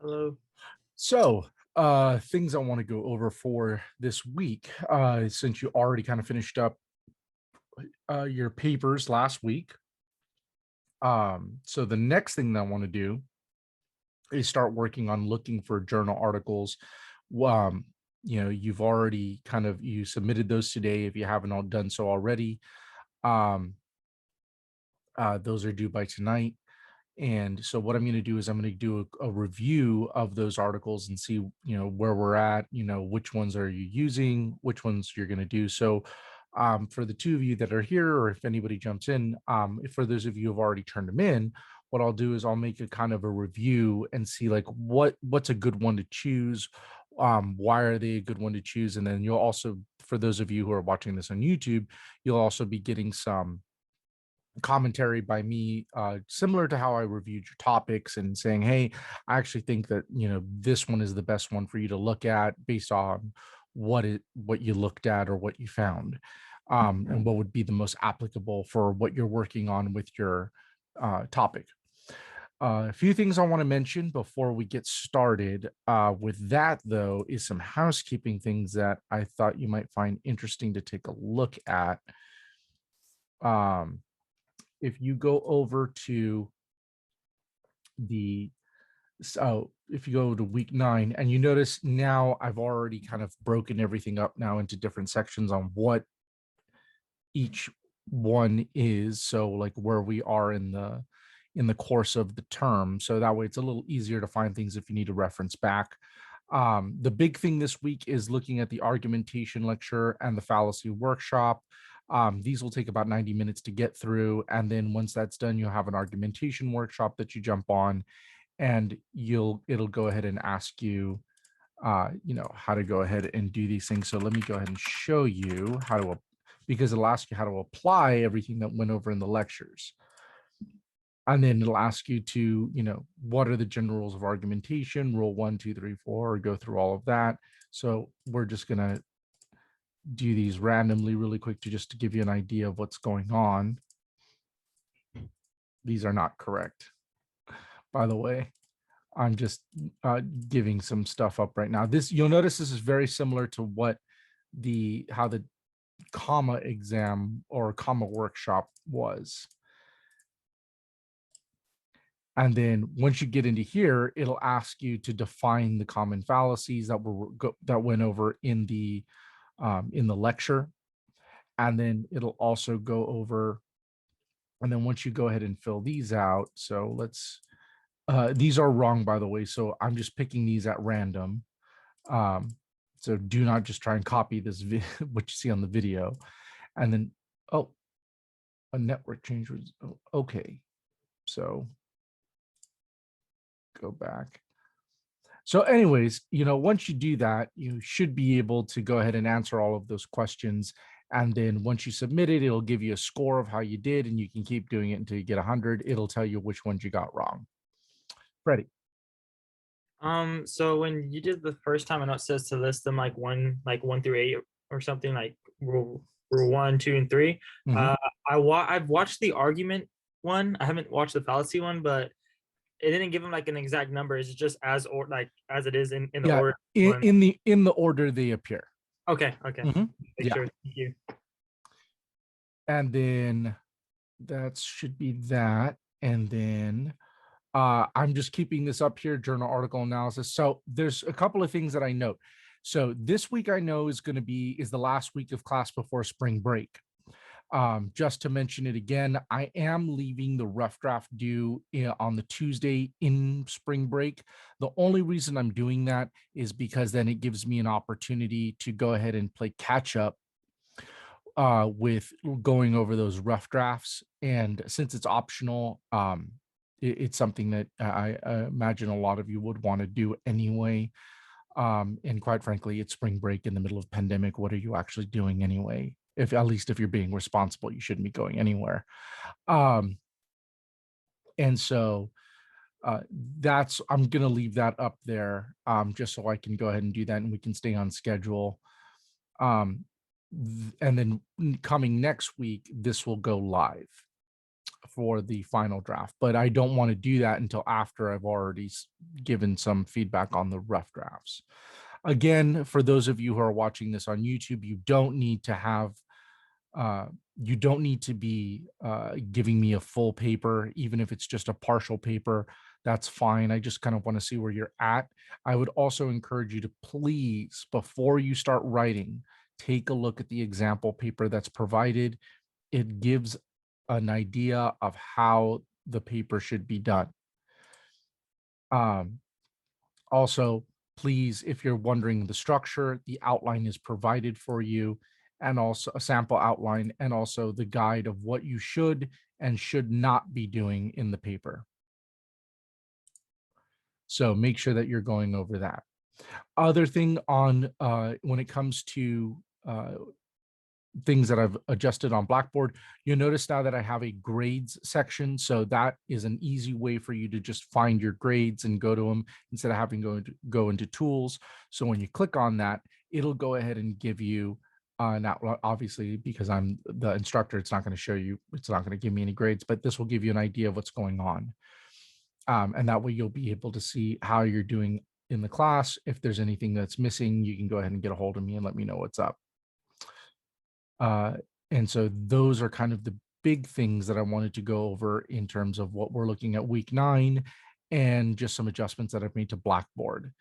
Hello. So, things I want to go over for this week, since you already kind of finished up your papers last week. So the next thing that I want to do is start working on looking for journal articles. Um, you've already you submitted those today if you haven't all done so already. Um, those are due by tonight. And so what I'm going to do is I'm going to do a review of those articles and see, where we're at, which ones are you using, which ones you're going to do. So for the two of you that are here, or if anybody jumps in, for those of you who have already turned them in, what I'll do is I'll make a kind of a review and see like what's a good one to choose. Why are they a good one to choose? And then you'll also, for those of you who are watching this on YouTube, you'll also be getting some commentary by me, similar to how I reviewed your topics and saying, hey, I actually think that, this one is the best one for you to look at based on what you looked at or what you found, and what would be the most applicable for what you're working on with your topic. A few things I want to mention before we get started with that, though, is some housekeeping things that I thought you might find interesting to take a look at. Um, if you go over to the if you go to week 9 and you notice now I've already kind of broken everything up now into different sections on what each one is, so like where we are in the course of the term, so that way it's a little easier to find things if you need to reference back. The big thing this week is looking at the argumentation lecture and the fallacy workshop. These will take about 90 minutes to get through. And then once that's done, you'll have an argumentation workshop that you jump on, and it'll go ahead and ask you, how to go ahead and do these things. So let me go ahead and show you how to, because it'll ask you how to apply everything that went over in the lectures. And then it'll ask you to, what are the general rules of argumentation, rule 1, 2, 3, 4, or go through all of that. So we're just going to do these randomly really quick to give you an idea of what's going on. These are not correct, by the way. I'm just giving some stuff up right now. You'll notice this is very similar to how the comma exam or comma workshop was. And then once you get into here, it'll ask you to define the common fallacies that went over in the lecture. And then it'll also go over, and then once you go ahead and fill these out, so these are wrong, by the way, so I'm just picking these at random. So do not just try and copy this what you see on the video. And then, oh, a network change was, okay. So go back. So anyways, once you do that, you should be able to go ahead and answer all of those questions. And then once you submit it, it'll give you a score of how you did, and you can keep doing it until you get 100. It'll tell you which ones you got wrong. Freddie. So when you did the first time, I know it says to list them like one through eight or something like rule one, two, and three. Mhm. I've watched the argument one. I haven't watched the fallacy one, but it didn't give them like an exact number. It's just as it is in the Yeah, order in, one. in the in the order they appear. Okay. Make Yeah. sure. Thank you. And then that should be that. And then I'm just keeping this up here, journal article analysis. So there's a couple of things that I note. So this week I know is the last week of class before spring break. Just to mention it again, I am leaving the rough draft due on the Tuesday in spring break. The only reason I'm doing that is because then it gives me an opportunity to go ahead and play catch up with going over those rough drafts. And since it's optional, it's something that I imagine a lot of you would want to do anyway. And quite frankly, it's spring break in the middle of pandemic. What are you actually doing anyway? If at least if you're being responsible, you shouldn't be going anywhere. Um, and so that's I'm gonna leave that up there, just so I can go ahead and do that and we can stay on schedule. And then coming next week, this will go live for the final draft, but I don't want to do that until after I've already given some feedback on the rough drafts. Again, for those of you who are watching this on YouTube, you don't need to have you don't need to be giving me a full paper, even if it's just a partial paper. That's fine. I just kind of want to see where you're at. I would also encourage you to please, before you start writing, take a look at the example paper that's provided. It gives an idea of how the paper should be done. Also, please, if you're wondering the structure, the outline is provided for you, and also a sample outline, and also the guide of what you should and should not be doing in the paper. So make sure that you're going over that. Other thing on when it comes to things that I've adjusted on Blackboard, you'll notice now that I have a grades section. So that is an easy way for you to just find your grades and go to them instead of having to go into tools. So when you click on that, it'll go ahead and give you now, obviously, because I'm the instructor, it's not going to show you, it's not going to give me any grades, but this will give you an idea of what's going on. And that way you'll be able to see how you're doing in the class. If there's anything that's missing, you can go ahead and get a hold of me and let me know what's up. And so those are kind of the big things that I wanted to go over in terms of what we're looking at week 9 and just some adjustments that I've made to Blackboard.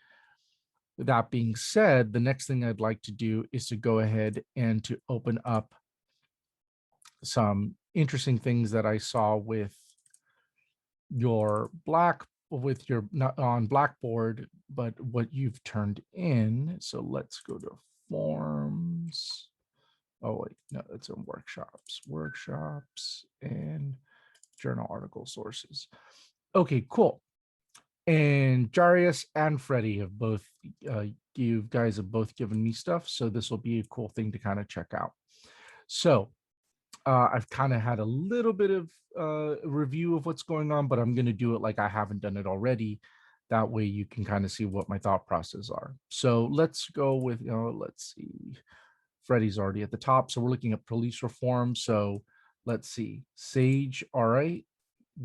That being said, the next thing I'd like to do is to go ahead and to open up some interesting things that I saw with your not on Blackboard, but what you've turned in. So let's go to forms. Oh wait, no, that's in workshops and journal article sources. Okay, cool. And Jarius and Freddie have both, you guys have both given me stuff. So this will be a cool thing to kind of check out. So I've kind of had a little bit of review of what's going on, but I'm going to do it like I haven't done it already. That way you can kind of see what my thought process are. So let's go with, let's see. Freddie's already at the top. So we're looking at police reform. So let's see. Sage, all right.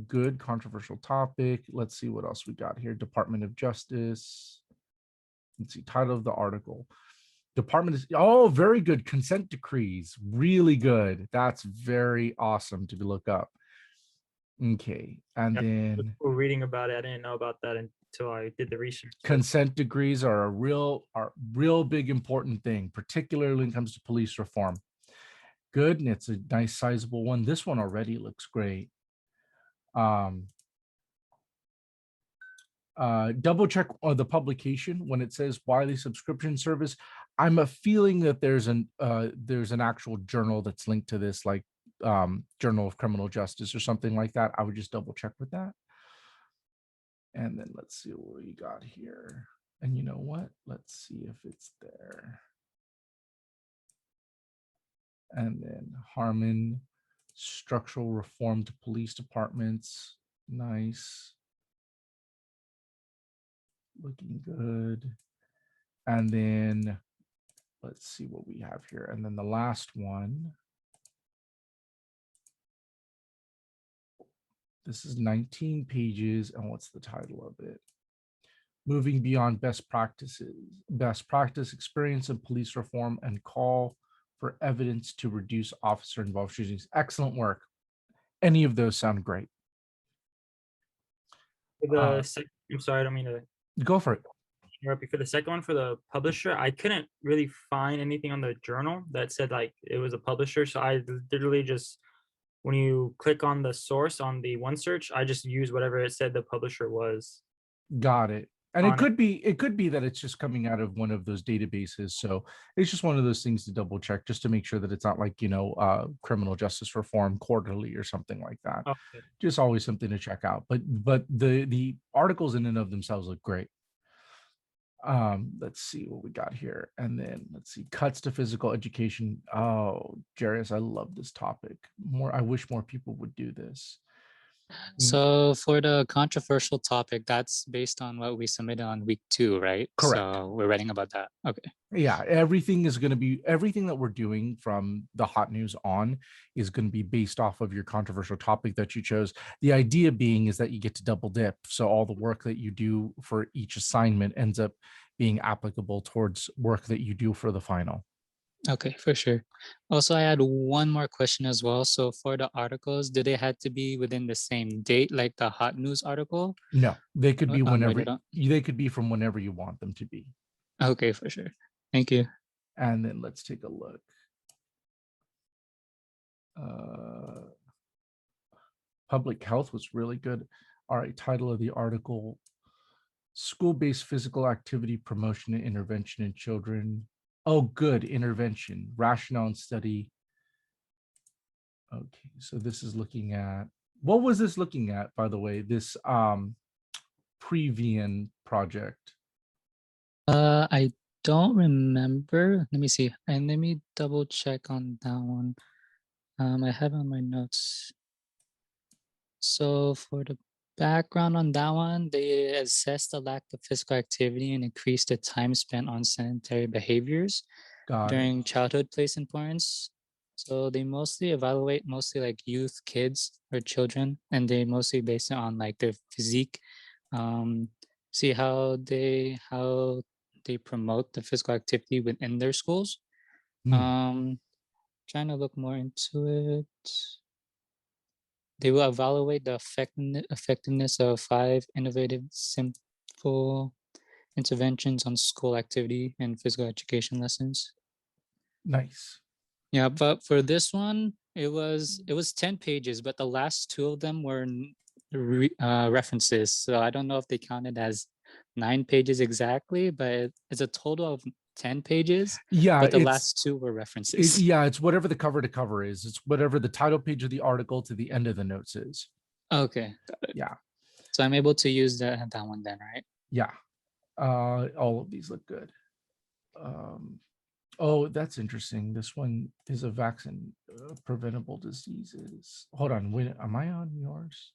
Good, controversial topic. Let's see what else we got here. Department of Justice. Let's see, title of the article. Department is, oh, very good. Consent decrees, really good. That's very awesome to look up. Okay, and then we're reading about it. I didn't know about that until I did the research. Consent decrees are a real big important thing, particularly when it comes to police reform. Good, and it's a nice sizable one. This one already looks great. Double check the publication when it says Wiley subscription service. I'm a feeling that there's an actual journal that's linked to this, like Journal of Criminal Justice or something like that. I would just double check with that. And then let's see what we got here. And you know what? Let's see if it's there. And then Harmon, structural reform to police departments. Nice. Looking good. And then let's see what we have here. And then the last one. This is 19 pages. And what's the title of it? Moving beyond best practices, best practice experience in police reform and call for evidence to reduce officer involved shootings. Excellent work. Any of those sound great. For the second, I'm sorry, I don't mean to go for it. Interrupt you. For the second one, for the publisher, I couldn't really find anything on the journal that said like it was a publisher. So I literally just, when you click on the source on the one search, I just use whatever it said the publisher was. Got it. And it could be that it's just coming out of one of those databases. So it's just one of those things to double check just to make sure that it's not like, criminal justice reform quarterly or something like that. Okay. Just always something to check out. But the articles in and of themselves look great. Let's see what we got here. And then let's see, cuts to physical education. Oh, Jarius, I love this topic. I wish more people would do this. Mm, So for the controversial topic, that's based on what we submitted on week 2, right? correct. So we're writing about that. Okay. Yeah, everything is going to be everything that we're doing from the hot news on is going to be based off of your controversial topic that you chose. The idea being is that you get to double dip. So all the work that you do for each assignment ends up being applicable towards work that you do for the final. Okay, for sure. Also, I had one more question as well. So for the articles, do they had to be within the same date, like the hot news article? No, they could be Write whenever it on. they could be from whenever you want them to be. Okay, for sure. Thank you. And then let's take a look. Uh, public health was really good. All right, title of the article: School-based physical activity promotion and intervention in children. Oh, good, intervention, rationale and study. Okay, so this is looking at, what was this looking at, by the way, this Previan project? I don't remember. Let me see. And let me double check on that one. I have it on my notes. So for the background on that one, they assessed the lack of physical activity and increased the time spent on sedentary behaviors Got it. during childhood place importance. So they mostly evaluate mostly like youth, kids or children, and they mostly base it on like their physique. Um, see how they promote the physical activity within their schools. Hmm, Um, trying to look more into it. They will evaluate the effectiveness of 5 innovative, simple interventions on school activity and physical education lessons. nice. Yeah, but for this one, it was 10 pages, but the last 2 of them were references. So I don't know if they counted as 9 pages exactly, but it's a total of 10 pages, Yeah, but the last 2 were references. yeah, it's whatever the cover to cover is. It's whatever the title page of the article to the end of the notes is. Okay, Yeah, so I'm able to use that one then, right? yeah. All of these look good. Um, oh, that's interesting. This one is a vaccine preventable diseases. Hold on, when am I on yours?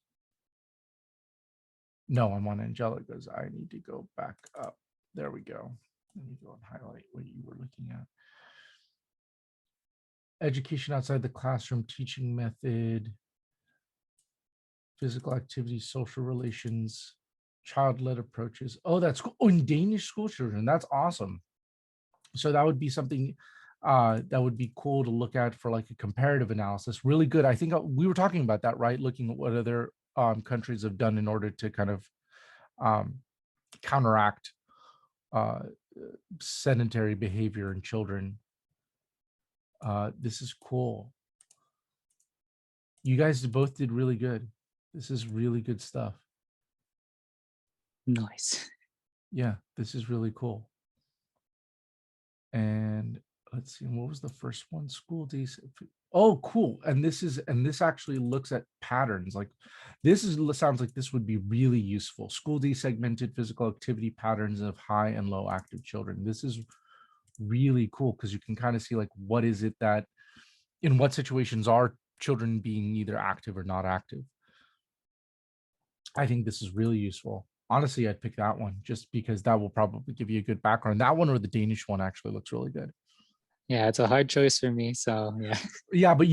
No, I'm on Angelica's. I need to go back up. There we go. Let me go and highlight what you were looking at. Education outside the classroom, teaching method, physical activity, social relations, child-led approaches. Oh, that's cool. Oh, in Danish school children. That's awesome. So that would be something that would be cool to look at for like a comparative analysis. Really good. I think we were talking about that, right? Looking at what other countries have done in order to kind of um, counteract uh, sedentary behavior in children. This is cool. You guys both did really good. This is really good stuff. Nice. Yeah, this is really cool. And let's see, what was the first one? School days. Oh, cool. And this actually looks at patterns. Like this is sounds like this would be really useful. School desegmented physical activity patterns of high and low active children. This is really cool because you can kind of see like what is it that in what situations are children being either active or not active. I think this is really useful. Honestly, I'd pick that one just because that will probably give you a good background. That one or the Danish one actually looks really good. Yeah, it's a hard choice for me. So yeah. Yeah, but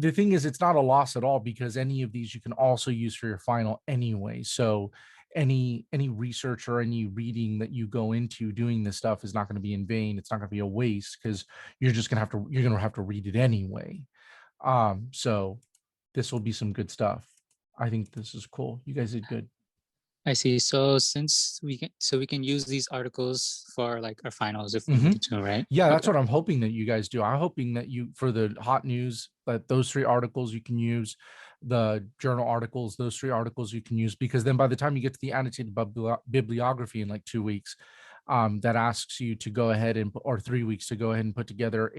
the thing is, it's not a loss at all because any of these you can also use for your final anyway. So any research or any reading that you go into doing this stuff is not going to be in vain. It's not going to be a waste because you're gonna have to read it anyway. So this will be some good stuff. I think this is cool. You guys did good. I see. So since we can use these articles for like our finals if we Mhm. needed to, right? Yeah, that's Okay. what I'm hoping that you guys do. I'm hoping that you, for the hot news, that those 3 articles you can use, the journal articles, those 3 articles you can use, because then by the time you get to the annotated bibliography in like 2 weeks, that asks you to go ahead and, or 3 weeks to go ahead and put together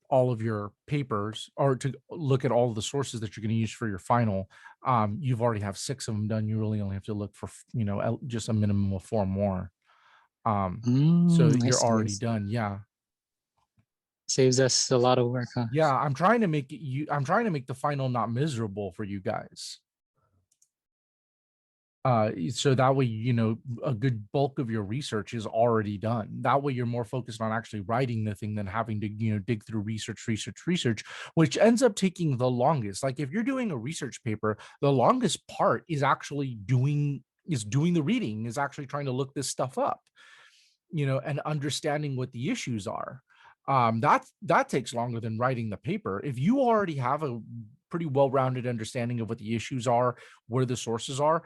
all of your papers or to look at all of the sources that you're going to use for your final. You've already have 6 of them done. You really only have to look for, just a minimum of 4 more. So I you're see. I already see. done. Yeah. Saves us a lot of work, huh? Yeah, I'm trying to make I'm trying to make the final not miserable for you guys. So that way, you know, a good bulk of your research is already done. That way you're more focused on actually writing the thing than having to, you know, dig through research, which ends up taking the longest. Like if you're doing a research paper, the longest part is actually doing the reading, is actually trying to look this stuff up, you know, and understanding what the issues are. That takes longer than writing the paper. If you already have a pretty well-rounded understanding of what the issues are, where the sources are,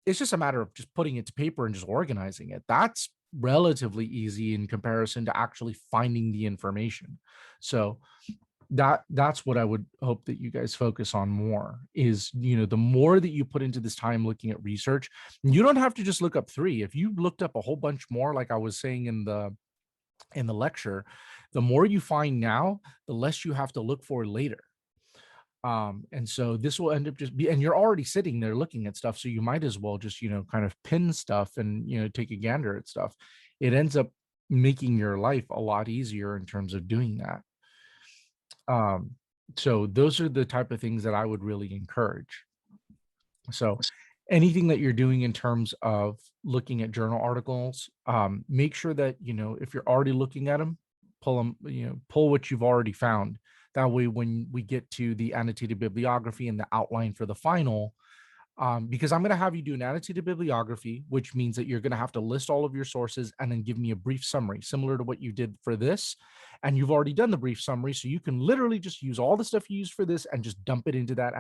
it's just a matter of just putting it to paper and just organizing it. That's relatively easy in comparison to actually finding the information. So that's what I would hope that you guys focus on more is, you know, the more that you put into this time looking at research, you don't have to just look up 3. If you looked up a whole bunch more, like I was saying in the lecture, the more you find now, the less you have to look for later. And so this will end up just be, and you're already sitting there looking at stuff, so you might as well just, you know, kind of pin stuff and, you know, take a gander at stuff. It ends up making your life a lot easier in terms of doing that. So those are the type of things that I would really encourage. So anything that you're doing in terms of looking at journal articles, make sure that, you know, if you're already looking at them, pull them, you know, pull what you've already found. That way, when we get to the annotated bibliography and the outline for the final, because I'm going to have you do an annotated bibliography, which means that you're going to have to list all of your sources and then give me a brief summary, similar to what you did for this. And you've already done the brief summary, so you can literally just use all the stuff you used for this and just dump it into that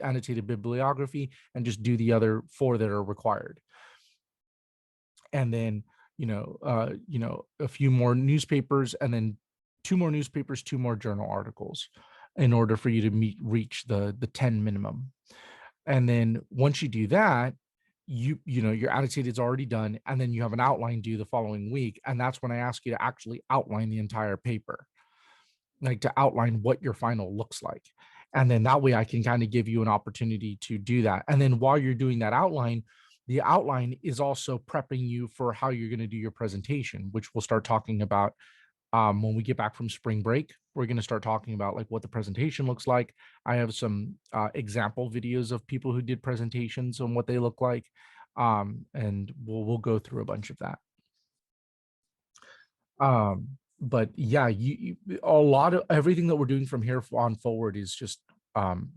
annotated bibliography and just do the other 4 that are required. And then, you know, a few more newspapers, and then 2 more newspapers, 2 more journal articles, in order for you to reach the 10 minimum. And then once you do that, you know, your annotated is already done, and then you have an outline due the following week. And that's when I ask you to actually outline the entire paper, like to outline what your final looks like. And then that way I can kind of give you an opportunity to do that. And then while you're doing that outline, the outline is also prepping you for how you're going to do your presentation, which we'll start talking about when we get back from spring break. We're going to start talking about like what the presentation looks like. I have some example videos of people who did presentations and what they look like, and we'll go through a bunch of that. But yeah, a lot of everything that we're doing from here on forward is just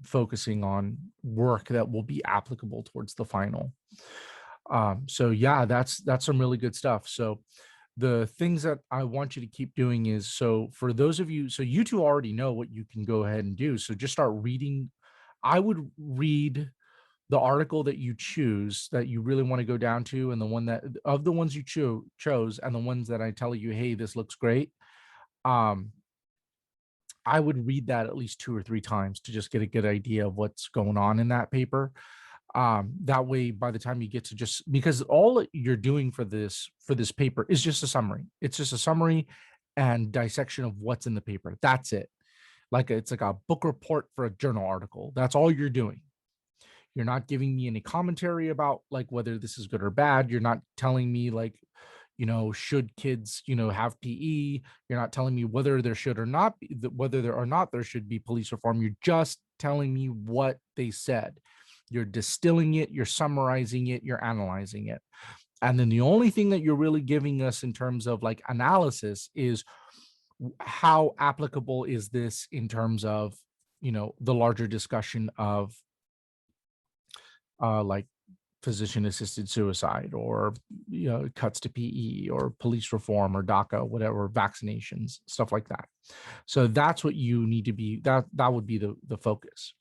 focusing on work that will be applicable towards the final. So yeah, that's some really good stuff. So the things that I want you to keep doing is, so for those of you, so you 2 already know what you can go ahead and do. So just start reading. I would read the article that you choose, that you really want to go down to, and the one that, of the ones you chose, and the ones that I tell you, hey, this looks great. I would read that at least 2 or 3 times to just get a good idea of what's going on in that paper. That way, by the time you get to, just because all you're doing for this paper is just a summary. It's just a summary and dissection of what's in the paper. That's it. It's like a book report for a journal article. That's all you're doing. You're not giving me any commentary about like whether this is good or bad. You're not telling me like, you know, should kids, you know, have PE. You're not telling me whether there should or not be, whether there or not there should be police reform. You're just telling me what they said. You're distilling it, you're summarizing it, you're analyzing it. And then the only thing that you're really giving us in terms of like analysis is how applicable is this in terms of, you know, the larger discussion of like physician assisted suicide, or, you know, cuts to PE, or police reform, or DACA, whatever, vaccinations, stuff like that. So that's what you need to be, that would be the focus.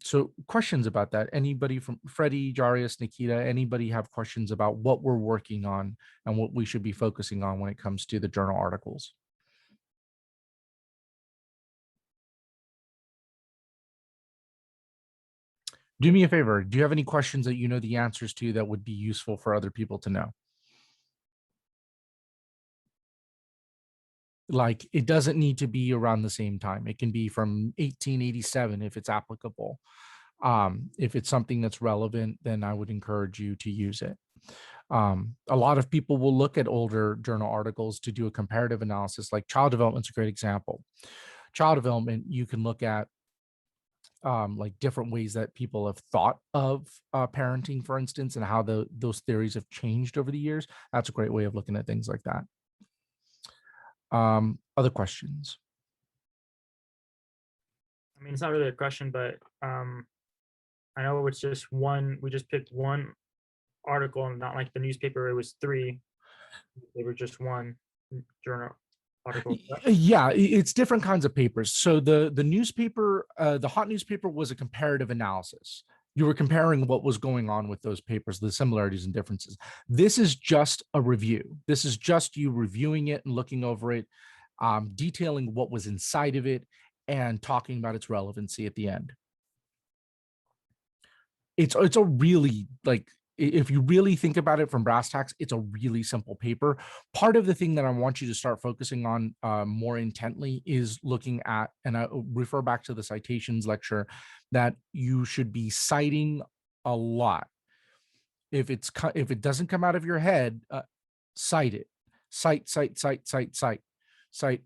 So questions about that? Anybody from Freddie, Jarius, Nikita, anybody have questions about what we're working on and what we should be focusing on when it comes to the journal articles? Do me a favor. Do you have any questions that you know the answers to that would be useful for other people to know? Like, it doesn't need to be around the same time. It can be from 1887 if it's applicable. If it's something that's relevant, then I would encourage you to use it. A lot of people will look at older journal articles to do a comparative analysis, like child development is a great example. Child development, you can look at like different ways that people have thought of parenting, for instance, and how those theories have changed over the years. That's a great way of looking at things like that. Other questions? I mean, it's not really a question, but I know it's just one. We just picked one article, and not like the newspaper. It was three. They were just one journal article. Yeah, it's different kinds of papers. So the newspaper, the hot newspaper, was a comparative analysis. You were comparing what was going on with those papers, the similarities and differences. This is just a review. This is just you reviewing it and looking over it, detailing what was inside of it, and talking about its relevancy at the end. It's a really, like, if you really think about it from brass tacks, it's a really simple paper. Part of the thing that I want you to start focusing on more intently is looking at, and I refer back to the citations lecture, that you should be citing a lot. If it doesn't come out of your head, cite it. Cite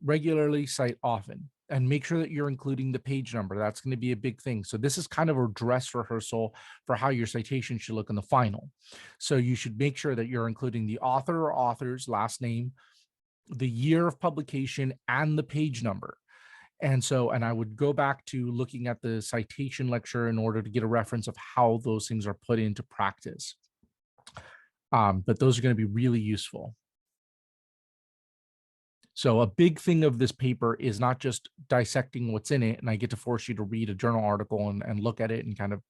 regularly, cite often, and make sure that you're including the page number. That's going to be a big thing. So this is kind of a dress rehearsal for how your citation should look in the final. So you should make sure that you're including the author or author's last name, the year of publication, and the page number. And I would go back to looking at the citation lecture in order to get a reference of how those things are put into practice. But those are going to be really useful. So a big thing of this paper is not just dissecting what's in it, and I get to force you to read a journal article and look at it and kind of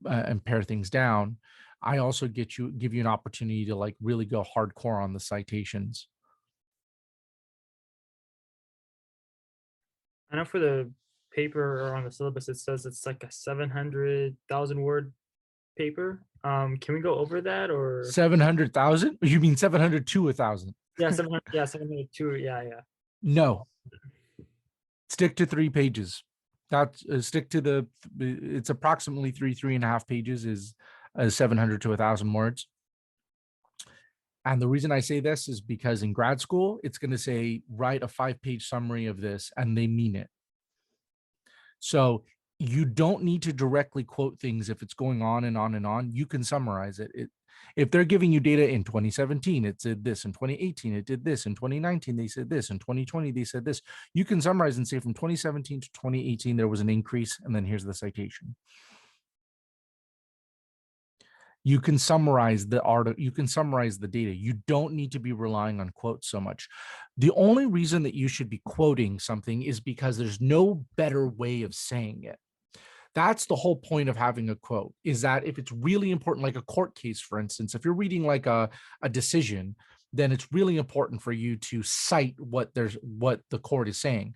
and pare things down. I also give you an opportunity to like really go hardcore on the citations. I know for the paper or on the syllabus, it says it's like a 700,000 word paper. Can we go over that, or 700,000? You mean 700 to 1,000? yeah, 700, yeah, 702, yeah. No. Stick to 3 pages. That's stick to the. It's approximately 3.5 pages is 700 to 1,000 words. And the reason I say this is because in grad school, it's going to say write a 5-page summary of this, and they mean it. So you don't need to directly quote things if it's going on and on and on. You can summarize it. If they're giving you data in 2017, it said this. In 2018, it did this. In 2019, they said this. In 2020, they said this. You can summarize and say from 2017 to 2018, there was an increase, and then here's the citation. You can summarize the article, you can summarize the data. You don't need to be relying on quotes so much. The only reason that you should be quoting something is because there's no better way of saying it. That's the whole point of having a quote, is that if it's really important, like a court case, for instance, if you're reading like a decision, then it's really important for you to cite what the court is saying.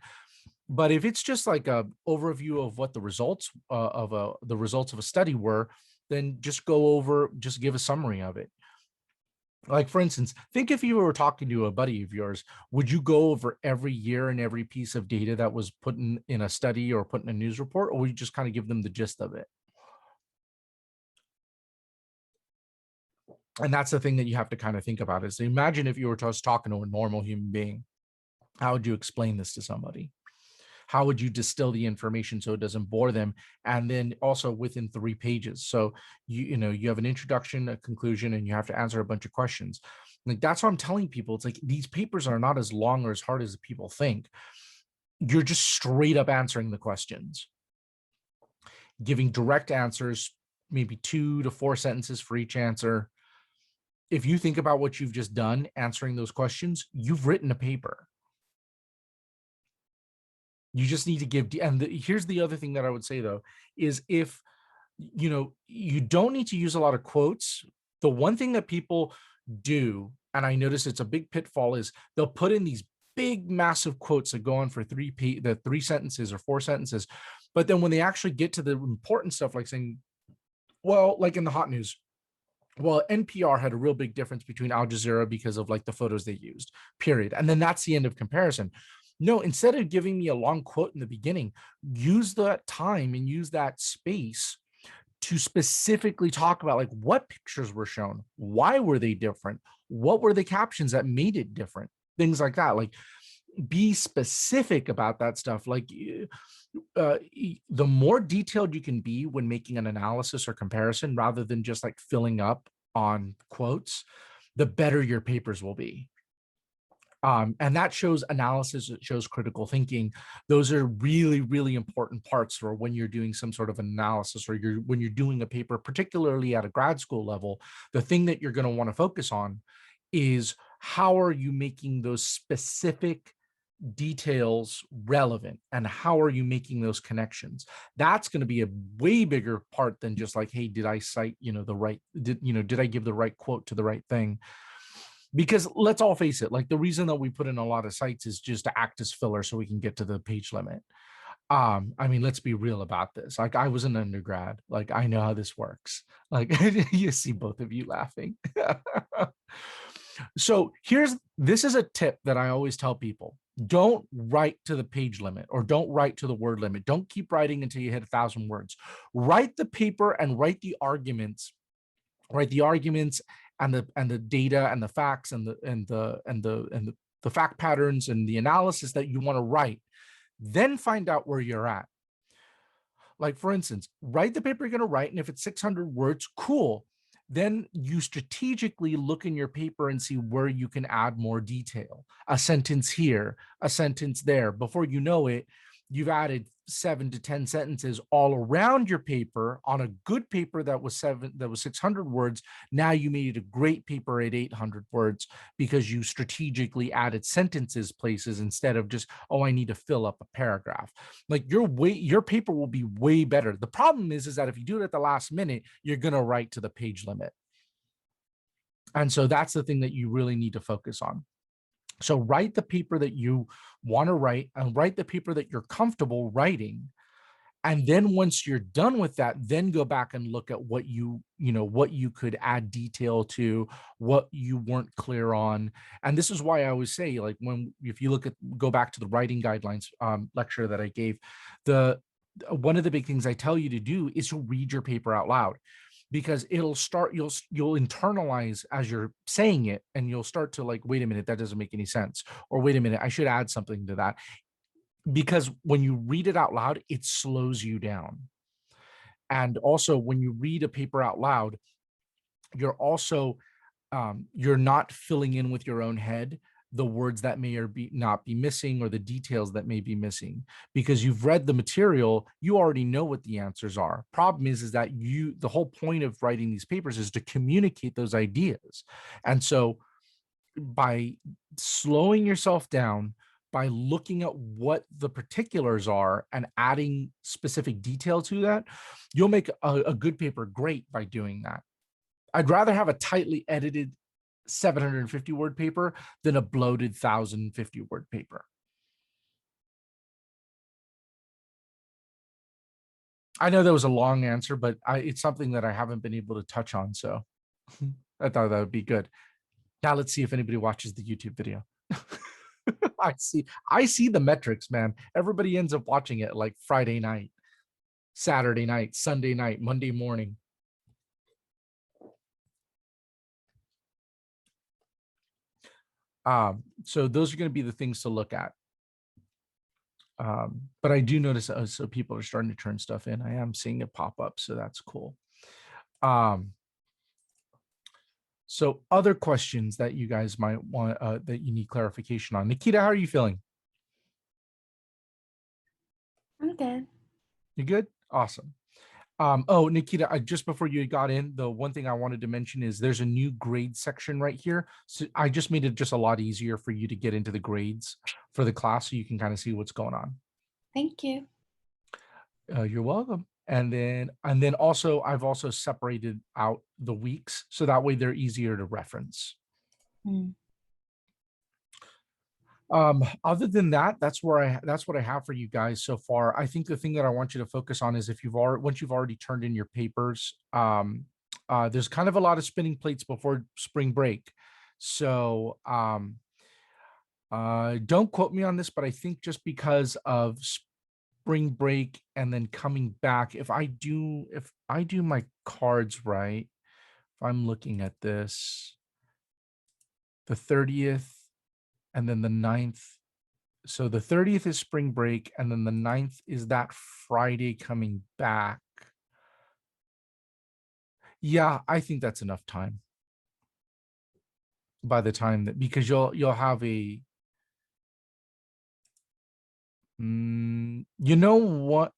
But if it's just like a overview of what the results of a study were, then just give a summary of it. Like, for instance, think if you were talking to a buddy of yours, would you go over every year and every piece of data that was put in a study or put in a news report, or would you just kind of give them the gist of it? And that's the thing that you have to kind of think about, is imagine if you were just talking to a normal human being, how would you explain this to somebody? How would you distill the information so it doesn't bore them? And then also within 3 pages. So you have an introduction, a conclusion, and you have to answer a bunch of questions. Like, that's what I'm telling people. It's like these papers are not as long or as hard as people think. You're just straight up answering the questions, giving direct answers, maybe 2 to 4 sentences for each answer. If you think about what you've just done, answering those questions, you've written a paper. You just need to give, and here's the other thing that I would say though, is if, you don't need to use a lot of quotes. The one thing that people do, and I notice it's a big pitfall, is they'll put in these big, massive quotes that go on for 3 sentences or 4 sentences. But then when they actually get to the important stuff, like saying, well, like in the hot news, well, NPR had a real big difference between Al Jazeera because of like the photos they used, period. And then that's the end of comparison. No, instead of giving me a long quote in the beginning, use that time and use that space to specifically talk about like what pictures were shown, why were they different, what were the captions that made it different, things like that. Like, be specific about that stuff. Like, the more detailed you can be when making an analysis or comparison, rather than just like filling up on quotes, the better your papers will be. And that shows analysis, it shows critical thinking. Those are really, really important parts for when you're doing some sort of analysis, or when you're doing a paper, particularly at a grad school level. The thing that you're going to want to focus on is how are you making those specific details relevant, and how are you making those connections. That's going to be a way bigger part than just like, hey, did I cite, did I give the right quote to the right thing? Because let's all face it, like the reason that we put in a lot of sites is just to act as filler so we can get to the page limit. I mean, let's be real about this. Like, I was an undergrad, like I know how this works. Like, you see both of you laughing. So this is a tip that I always tell people. Don't write to the page limit, or don't write to the word limit. Don't keep writing until you hit 1,000 words. Write the paper and write the arguments. Write the arguments and the data and the facts and the fact patterns and the analysis that you want to write. Then find out where you're at. Like, for instance, write the paper you're going to write, and if it's 600 words, cool. Then you strategically look in your paper and see where you can add more detail. A sentence here, a sentence there. Before you know it, you've added 7 to 10 sentences all around your paper on a good paper that was 600 words. Now you made a great paper at 800 words because you strategically added sentences places instead of just, oh, I need to fill up a paragraph. Like, your paper will be way better. The problem is that if you do it at the last minute, you're going to write to the page limit. And so that's the thing that you really need to focus on. So write the paper that you want to write, and write the paper that you're comfortable writing. And then once you're done with that, then go back and look at what what you could add detail to, what you weren't clear on. And this is why I always say, like, if you go back to the writing guidelines lecture that I gave, one of the big things I tell you to do is to read your paper out loud. Because you'll internalize as you're saying it, and you'll start to like, wait a minute, that doesn't make any sense. Or wait a minute, I should add something to that. Because when you read it out loud, it slows you down. And also when you read a paper out loud, you're also, you're not filling in with your own head the words that may or not be missing, or the details that may be missing, because you've read the material, you already know what the answers are. Problem is that the whole point of writing these papers is to communicate those ideas. And so by slowing yourself down, by looking at what the particulars are and adding specific detail to that, you'll make a good paper great by doing that. I'd rather have a tightly edited 750 word paper than a bloated 1,050 word paper. I know that was a long answer, but it's something that I haven't been able to touch on. So I thought that would be good. Now let's see if anybody watches the YouTube video. I see the metrics, man. Everybody ends up watching it like Friday night, Saturday night, Sunday night, Monday morning. So those are going to be the things to look at. But I do notice, so people are starting to turn stuff in. I am seeing it pop up, so that's cool. So other questions that you guys might want, that you need clarification on. Nikita, how are you feeling? I'm good. You good? Awesome. Oh, Nikita, just before you got in, the one thing I wanted to mention is there's a new grade section right here. So I just made it just a lot easier for you to get into the grades for the class, so you can kind of see what's going on. Thank you. You're welcome. And then also, I've also separated out the weeks, so that way they're easier to reference. Other than that, that's what I have for you guys so far. I think the thing that I want you to focus on is once you've already turned in your papers, there's kind of a lot of spinning plates before spring break. So don't quote me on this, but I think just because of spring break and then coming back, if I do my cards right, if I'm looking at this, the 30th and then the 9th. So the 30th is spring break, and then the 9th is that Friday coming back. Yeah, I think that's enough time. By the time that, because you'll have a you know what?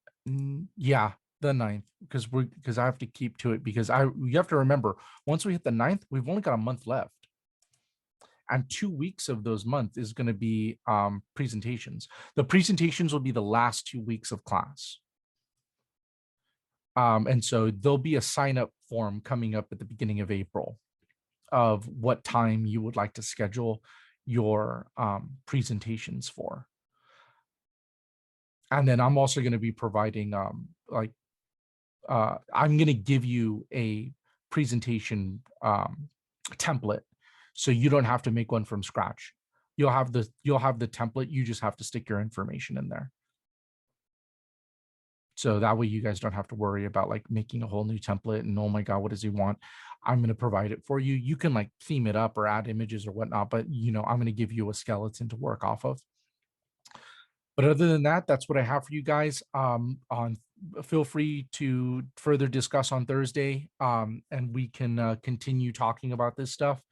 Yeah, the 9th, because I have to keep to it, because you have to remember, once we hit the 9th, we've only got a month left. And 2 weeks of those months is going to be presentations. The presentations will be the last 2 weeks of class. And so there'll be a sign up form coming up at the beginning of April of what time you would like to schedule your presentations for. And then I'm also going to be providing I'm going to give you a presentation template, so you don't have to make one from scratch. You'll have the template. You just have to stick your information in there. So that way you guys don't have to worry about like making a whole new template and, oh my God, what does he want? I'm going to provide it for you. You can like theme it up or add images or whatnot, but I'm going to give you a skeleton to work off of. But other than that, that's what I have for you guys. Feel free to further discuss on Thursday, and we can continue talking about this stuff,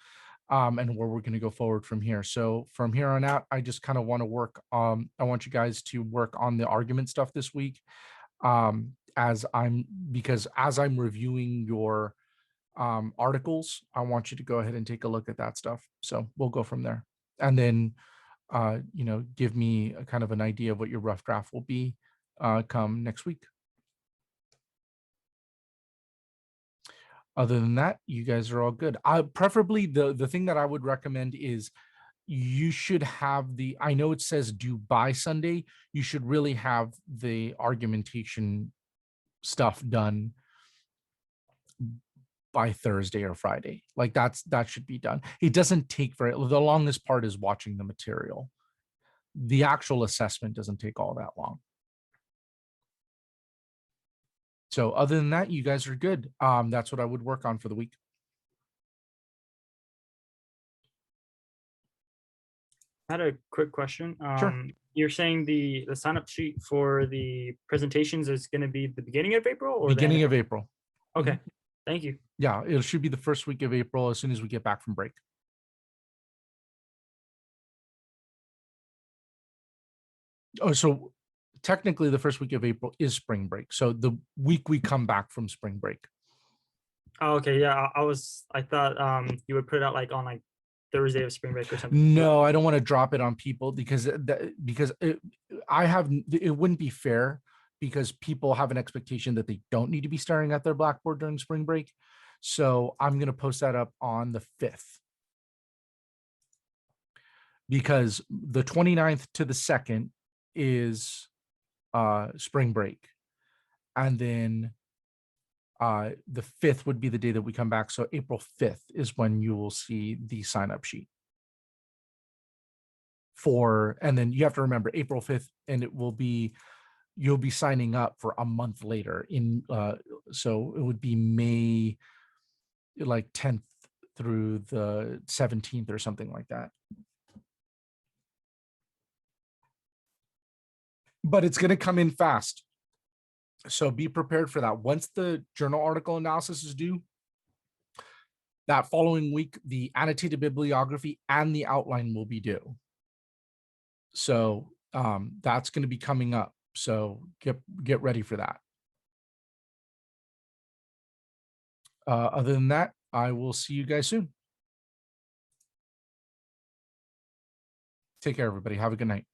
and where we're going to go forward from here. So from here on out, I just kind of want to work. I want you guys to work on the argument stuff this week, as I'm reviewing your articles. I want you to go ahead and take a look at that stuff. So we'll go from there, and then give me a kind of an idea of what your rough draft will be come next week. Other than that, you guys are all good. Preferably the thing that I would recommend is you should have I know it says due by Sunday. You should really have the argumentation stuff done by Thursday or Friday. Like that should be done. It doesn't take the longest part is watching the material. The actual assessment doesn't take all that long. So other than that, you guys are good. That's what I would work on for the week. I had a quick question. Sure. You're saying the sign up sheet for the presentations is going to be the beginning of April or Beginning of April. Okay. Thank you. Yeah, it should be the first week of April as soon as we get back from break. Oh, so technically the first week of April is spring break. So the week we come back from spring break. Oh, okay. Yeah, I thought you would put it out like on like Thursday of spring break or something. No, I don't want to drop it on people because it wouldn't be fair, because people have an expectation that they don't need to be staring at their Blackboard during spring break. So I'm going to post that up on the 5th, because the 29th to the 2nd is spring break. And then the 5th would be the day that we come back. So April 5th is when you will see the sign up sheet and then you have to remember April 5th, and you'll be signing up for a month later so it would be May like 10th through the 17th or something like that. But it's going to come in fast. So be prepared for that. Once the journal article analysis is due, that following week, the annotated bibliography and the outline will be due. So that's going to be coming up. So get ready for that. Other than that, I will see you guys soon. Take care, everybody. Have a good night.